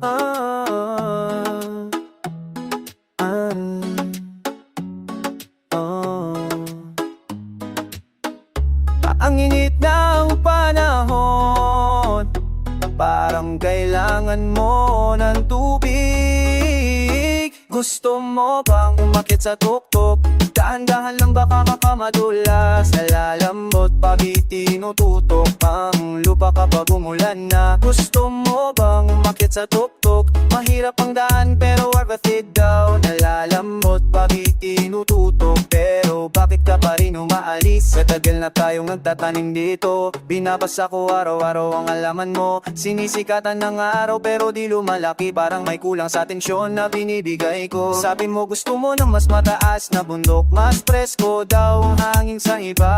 Ah, ah, oh. Ang init ng panahon, parang kailangan mo ng tubig. Gusto mo bang umakyat sa tuktok? Dahan-dahan lang baka makamadulas. Nalalambot pag itinututok ang lupa kapag umulan na. Gusto mo bang umakyat sa tuktok? Mahirap ang daan pero worth it daw. Nalalambot pag itinututok pero bakit ka pa rin umaalis? Matagal na tayong nagtatanim dito, binabasa ko araw-araw ang alaman mo. Sinisikatan ng araw pero di lumalaki, parang may kulang sa atensyon na binibigay ko. Sabi mo gusto mo ng mas mataas na bundok, mas presko daw ang hangin sa iba.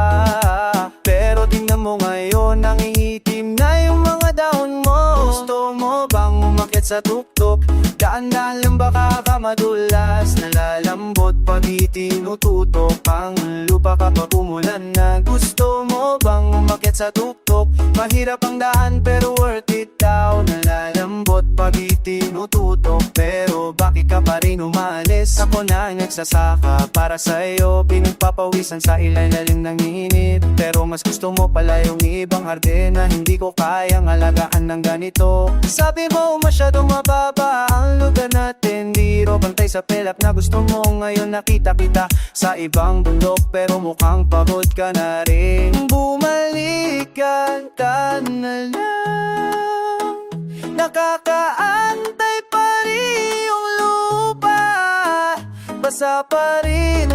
Pero tingnan mo ngayon, nangingitim na yung mga dahon mo. Gusto mo bang umakyat sa tuktok? Daan-daan lang baka ka madulas. Nalalambot pag itinututok ang lupa kapag umulan na. Gusto mo bang umakyat sa tuktok? Mahirap ang daan pero worth it daw. Nalalambot pag itinututok pero bakit ka pa rin umalis? Ako na ang nagsasaka para sa'yo, pinagpapawisan sa ilalim ng init. Pero mas gusto mo pala yung ibang hardin na hindi ko kayang alagaan ng ganito. Sabi mo masyadong mababa ang lugar natin, di ro bantay sa pelap na gusto mo. Ngayon nakita kita sa ibang bundok pero mukhang pagod ka na rin. Bumalik ka na lang, nakakaantay pa rin yung lupa, basa pa rin